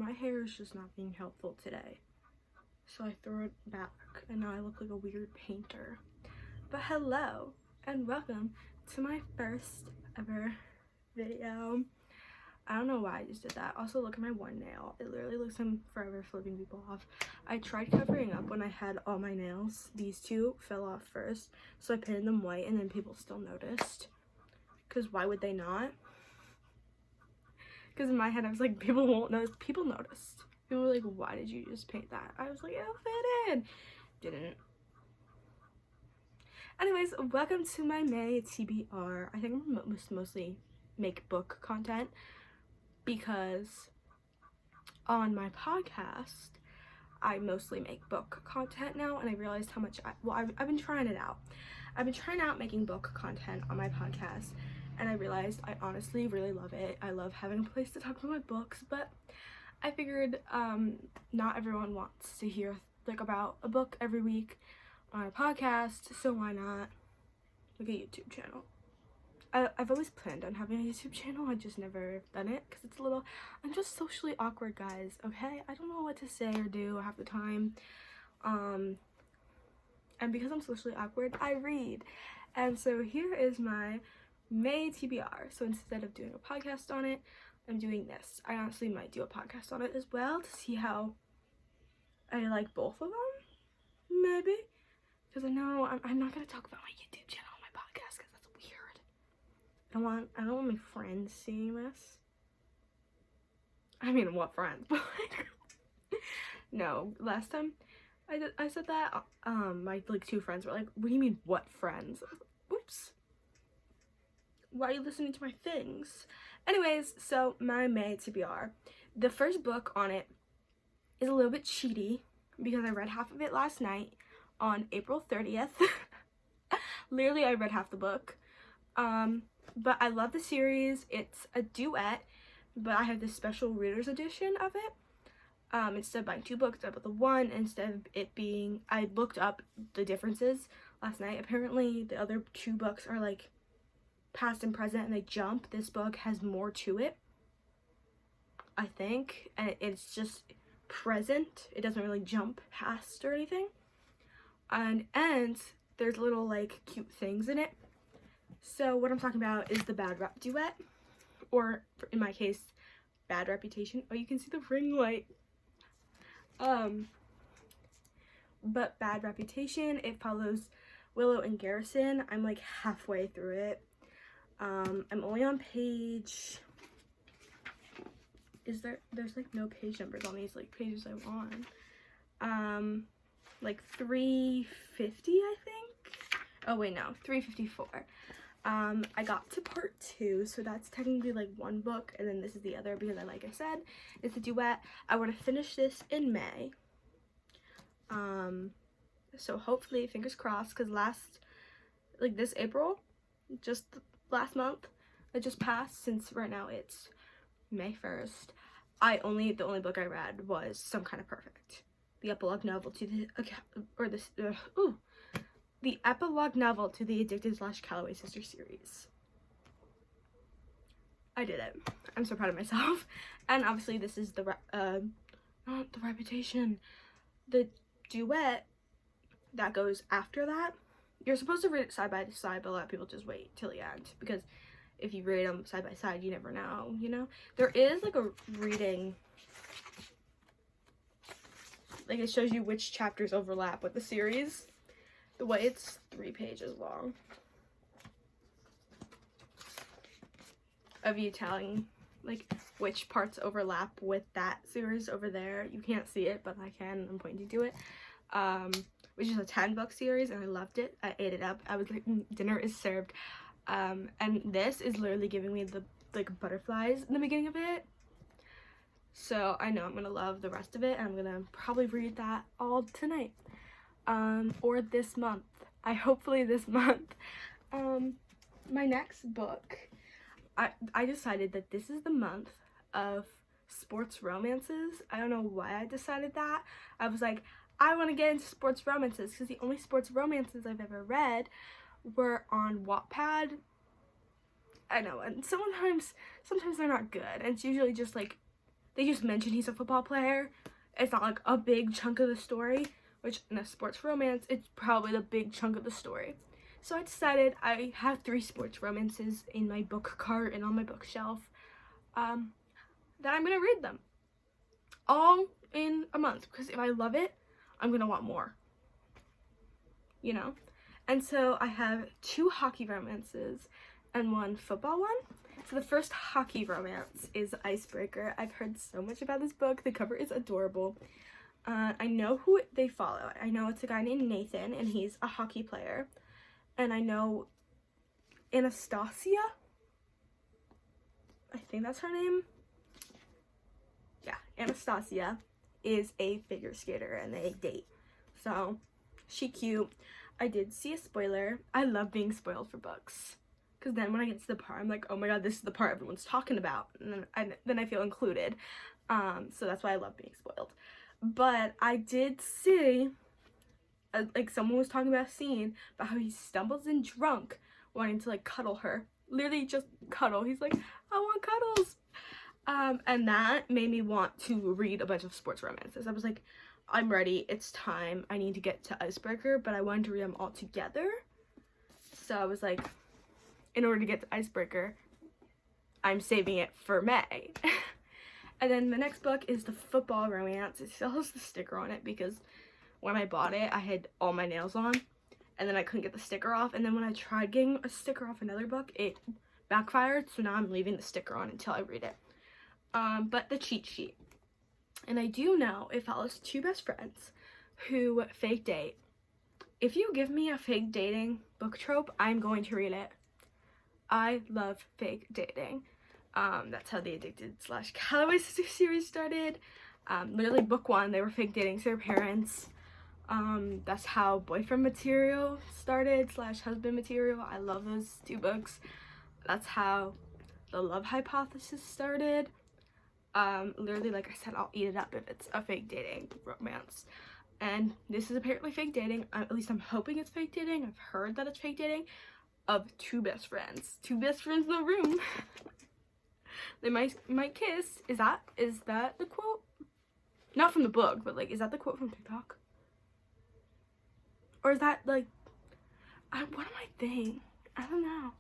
my hair is just not being helpful today. So I threw it back and now I look like a weird painter. But hello and welcome to my first ever video. I don't know why I just did that. Also, look at my one nail. It literally looks like I'm forever flipping people off. I tried covering up when I had all my nails. These two fell off first, so I painted them white and then people still noticed. Because why would they not? Because in my head I was like, people won't notice. People noticed. People were like, why did you just paint that? I was like, it'll fit in. Didn't. Anyways, welcome to my May TBR. I think I'm mostly make book content because on my podcast I mostly make book content now, and I realized how much I've been trying it out. I've been trying out making book content on my podcast, and I realized I honestly really love it. I love having a place to talk about my books, but I figured not everyone wants to hear like about a book every week on a podcast, so why not like a YouTube channel? I've always planned on having a YouTube channel. I just never done it because it's I'm just socially awkward, guys, okay? I don't know what to say or do half the time. And because I'm socially awkward, I read. And so here is my May TBR. So instead of doing a podcast on it, I'm doing this. I honestly might do a podcast on it as well to see how I like both of them, maybe. Because I know I'm not going to talk about my YouTube channel on my podcast because that's weird. I don't want my friends seeing this. I mean, what friends? But like, no. Last time I said that, my like 2 friends were like, "What do you mean, what friends?" I was like, oops. Why are you listening to my things? Anyways, so my May TBR. The first book on it is a little bit cheaty because I read half of it last night on April 30th. Literally, I read half the book. But I love the series. It's a duet, but I have this special reader's edition of it. Instead of buying 2 books, I bought the one. Instead of it being, I looked up the differences last night. Apparently, the other 2 books are like past and present, and they jump. This book has more to it, I think, and it's just present. It doesn't really jump past or anything. And there's little like cute things in it. So what I'm talking about is the Bad Rep duet, or in my case, Bad Reputation. Oh, you can see the ring light. But Bad Reputation, it follows Willow and Garrison. I'm like halfway through it. I'm only on page, there's like no page numbers on these like pages I want. Like 350, I think. Oh wait, no, 354. I got to part 2, so that's technically like one book, and then this is the other because like I said, it's a duet. I want to finish this in May. So hopefully, fingers crossed, because this April, just last month, it just passed, since right now it's May 1st. The only book I read was Some Kind of Perfect, the epilogue novel to the epilogue novel to the Addicted / Calloway Sisters series. I did it. I'm so proud of myself. And obviously this is not the Reputation, the duet that goes after that. You're supposed to read it side by side, but a lot of people just wait till the end, because if you read them side by side, you never know, you know? There is like a reading, like it shows you which chapters overlap with the series. The way it's 3 pages long of you telling like which parts overlap with that series over there. You can't see it, but I can. I'm pointing to it. Which is a 10-book series, and I loved it. I ate it up. I was like, dinner is served. And this is literally giving me the like butterflies in the beginning of it. So I know I'm gonna love the rest of it, and I'm gonna probably read that all tonight. Or this month. Hopefully this month. My next book, I decided that this is the month of sports romances. I don't know why I decided that. I was like, I want to get into sports romances, because the only sports romances I've ever read were on Wattpad. I know, and sometimes they're not good, and it's usually just like they just mention he's a football player. It's not like a big chunk of the story, which in a sports romance, it's probably the big chunk of the story. So I decided I have 3 sports romances in my book cart and on my bookshelf, that I'm gonna read them all in a month, because if I love it, I'm gonna want more, you know? And so I have 2 hockey romances and 1 football one. So the first hockey romance is Icebreaker. I've heard so much about this book. The cover is adorable. I know who they follow. I know it's a guy named Nathan, and he's a hockey player. And I know Anastasia, I think that's her name. Yeah, Anastasia is a figure skater and they date. So, she cute. I did see a spoiler. I love being spoiled for books, because then when I get to the part, I'm like, oh my god, this is the part everyone's talking about, and then I feel included. So that's why I love being spoiled. But I did see, like, someone was talking about a scene about how he stumbles in drunk, wanting to, like, cuddle her. Literally just cuddle. He's like, I want cuddles. And that made me want to read a bunch of sports romances. I was like, I'm ready, it's time, I need to get to Icebreaker, but I wanted to read them all together. So I was like, in order to get to Icebreaker, I'm saving it for May. And then the next book is the football romance. It still has the sticker on it, because when I bought it, I had all my nails on, and then I couldn't get the sticker off, and then when I tried getting a sticker off another book, it backfired, so now I'm leaving the sticker on until I read it. But the cheat sheet. And I do know it follows 2 best friends who fake date. If you give me a fake dating book trope, I'm going to read it. I love fake dating. That's how the Addicted / Callaway Sisters series started. Literally book 1, they were fake dating to their parents. That's how Boyfriend Material started / Husband Material. I love those 2 books. That's how The Love Hypothesis started. Literally, like I said, I'll eat it up if it's a fake dating romance. And this is apparently fake dating. At least I'm hoping it's fake dating. I've heard that it's fake dating of 2 best friends. 2 best friends in the room. They might kiss. Is that the quote? Not from the book, but like, is that the quote from TikTok? Or is that like, what am I thinking? I don't know.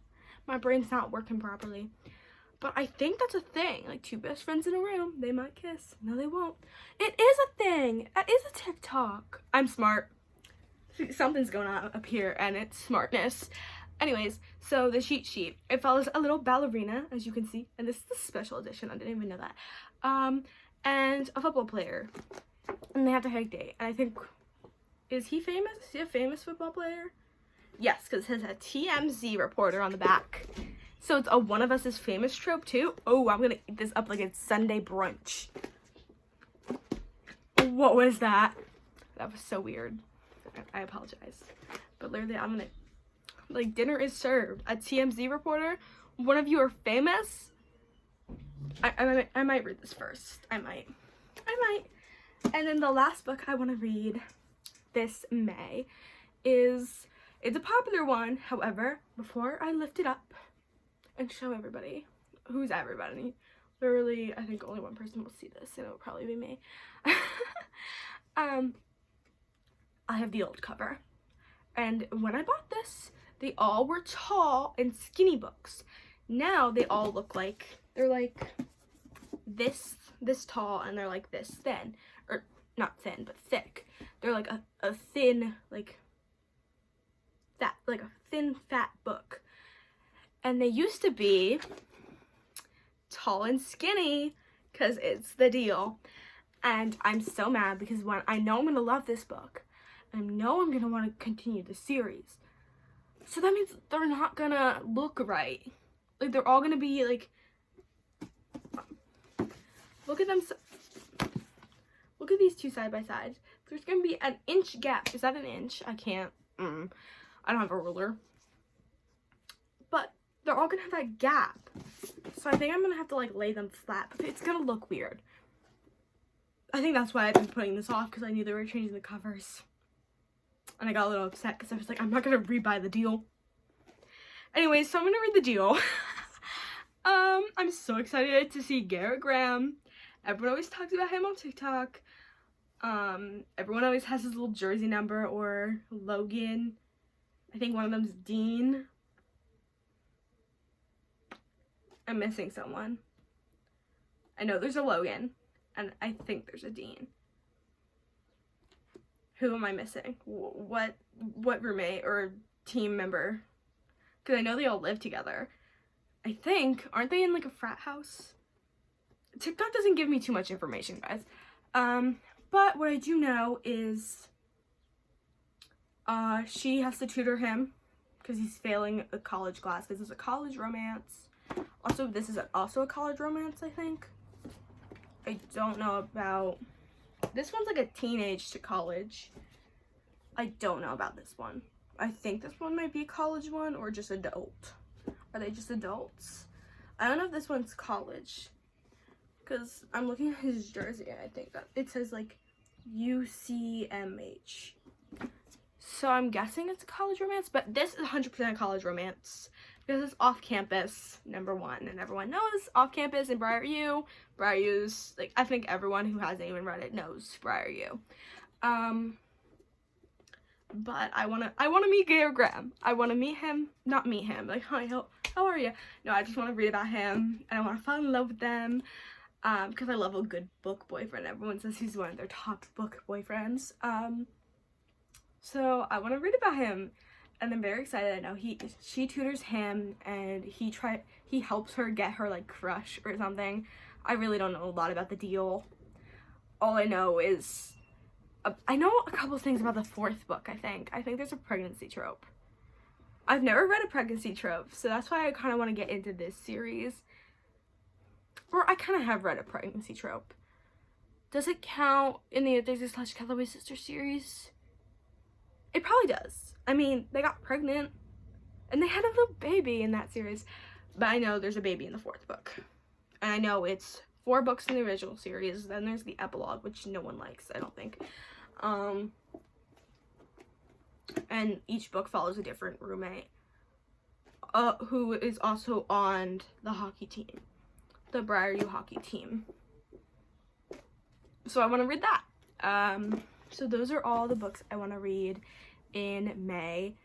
My brain's not working properly. But I think that's a thing. Like, 2 best friends in a room, they might kiss. No, they won't. It is a thing. That is a TikTok. I'm smart. Something's going on up here, and it's smartness. Anyways, so the cheat sheet. It follows a little ballerina, as you can see. And this is the special edition. I didn't even know that. And a football player. And they have to fake date. And I think, is he famous? Is he a famous football player? Yes, because it has a TMZ reporter on the back. So it's a one of us is famous trope too. Oh, I'm gonna eat this up like it's Sunday brunch. What was that? That was so weird. I apologize. But literally, I'm gonna, like, dinner is served. A TMZ reporter, one of you are famous. I might read this first. I might. And then the last book I want to read this May is, it's a popular one. However, before I lift it up and show everybody, who's everybody? Literally, I think only one person will see this, and it'll probably be me. I have the old cover. And when I bought this, they all were tall and skinny books. Now they all look like, they're like this tall, and they're like this thin. Or not thin, but thick. They're like a thin, like that, like a thin, fat book. And they used to be tall and skinny, because it's the deal. And I'm so mad, because when I know I'm going to love this book, and I know I'm going to want to continue the series. So that means they're not going to look right. Like, they're all going to be, like, look at them, look at these 2 side by side. There's going to be an inch gap. Is that an inch? I can't, I don't have a ruler. But they're all gonna have that gap. So I think I'm gonna have to, like, lay them flat, but it's gonna look weird. I think that's why I've been putting this off, because I knew they were changing the covers. And I got a little upset, because I was like, I'm not gonna rebuy the deal. Anyways, so I'm gonna read the deal. I'm so excited to see Garrett Graham Everyone always talks about him on TikTok. Everyone always has his little jersey number or Logan. I think one of them's Dean. I'm missing someone. I know there's a Logan, and I think there's a Dean. Who am I missing? What roommate or team member? Because I know they all live together. I think, aren't they in like a frat house? TikTok doesn't give me too much information, guys. But what I do know is she has to tutor him because he's failing a college class because it's a college romance. Also, this is also a college romance, I think. I don't know about... This one's like a teenage to college. I don't know about this one. I think this one might be a college one or just adult. Are they just adults? I don't know if this one's college. Because I'm looking at his jersey and I think that it says like UCMH. So I'm guessing it's a college romance, but this is 100% college romance. Because it's off campus, number one, and everyone knows off campus in Briar U. Briar U's, like, I think everyone who hasn't even read it knows Briar U. But I wanna meet Gabriel Graham. I wanna meet him, not meet him, like, hi, how are you? No, I just wanna read about him, and I wanna fall in love with them, because I love a good book boyfriend. Everyone says he's one of their top book boyfriends. So I wanna read about him. And I'm very excited. I know she tutors him and he helps her get her like crush or something. I really don't know a lot about the deal. All I know is I know a couple things about the fourth book. I think there's a pregnancy trope. I've never read a pregnancy trope, so that's why I kind of want to get into this series. Or I kind of have read a pregnancy trope. Does it count in the Daisy / Calloway Sister series? It probably does. I mean, they got pregnant, and they had a little baby in that series. But I know there's a baby in the fourth book. And I know it's 4 books in the original series. Then there's the epilogue, which no one likes, I don't think. And each book follows a different roommate. Who is also on the hockey team. The Briar U hockey team. So I want to read that. So those are all the books I want to read in May.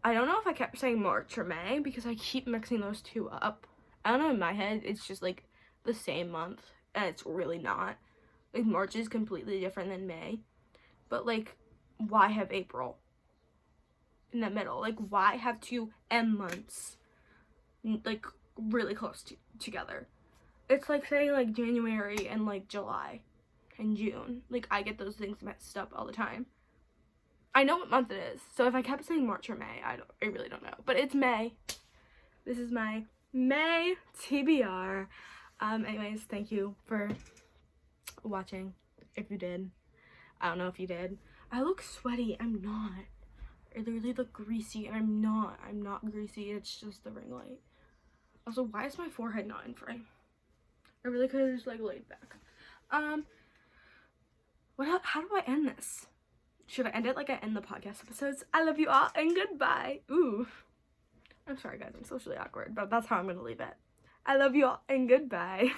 I don't know if I kept saying March or May because I keep mixing those two up. I don't know, in my head it's just like the same month and it's really not. Like March is completely different than May. But like, why have April in the middle? Like, why have 2 M months like really close together? It's like saying like January and like July and June. Like, I get those things messed up all the time. I know what month it is, so if I kept saying March or May, I really don't know. But it's May. This is my May TBR. Anyways, thank you for watching, if you did. I don't know if you did. I look sweaty. I'm not. I literally look greasy, and I'm not. I'm not greasy. It's just the ring light. Also, why is my forehead not in frame? I really could have just like laid back. How do I end this? Should I end it like I end the podcast episodes? I love you all and goodbye. Ooh. I'm sorry guys, I'm socially awkward, but that's how I'm gonna leave it. I love you all and goodbye.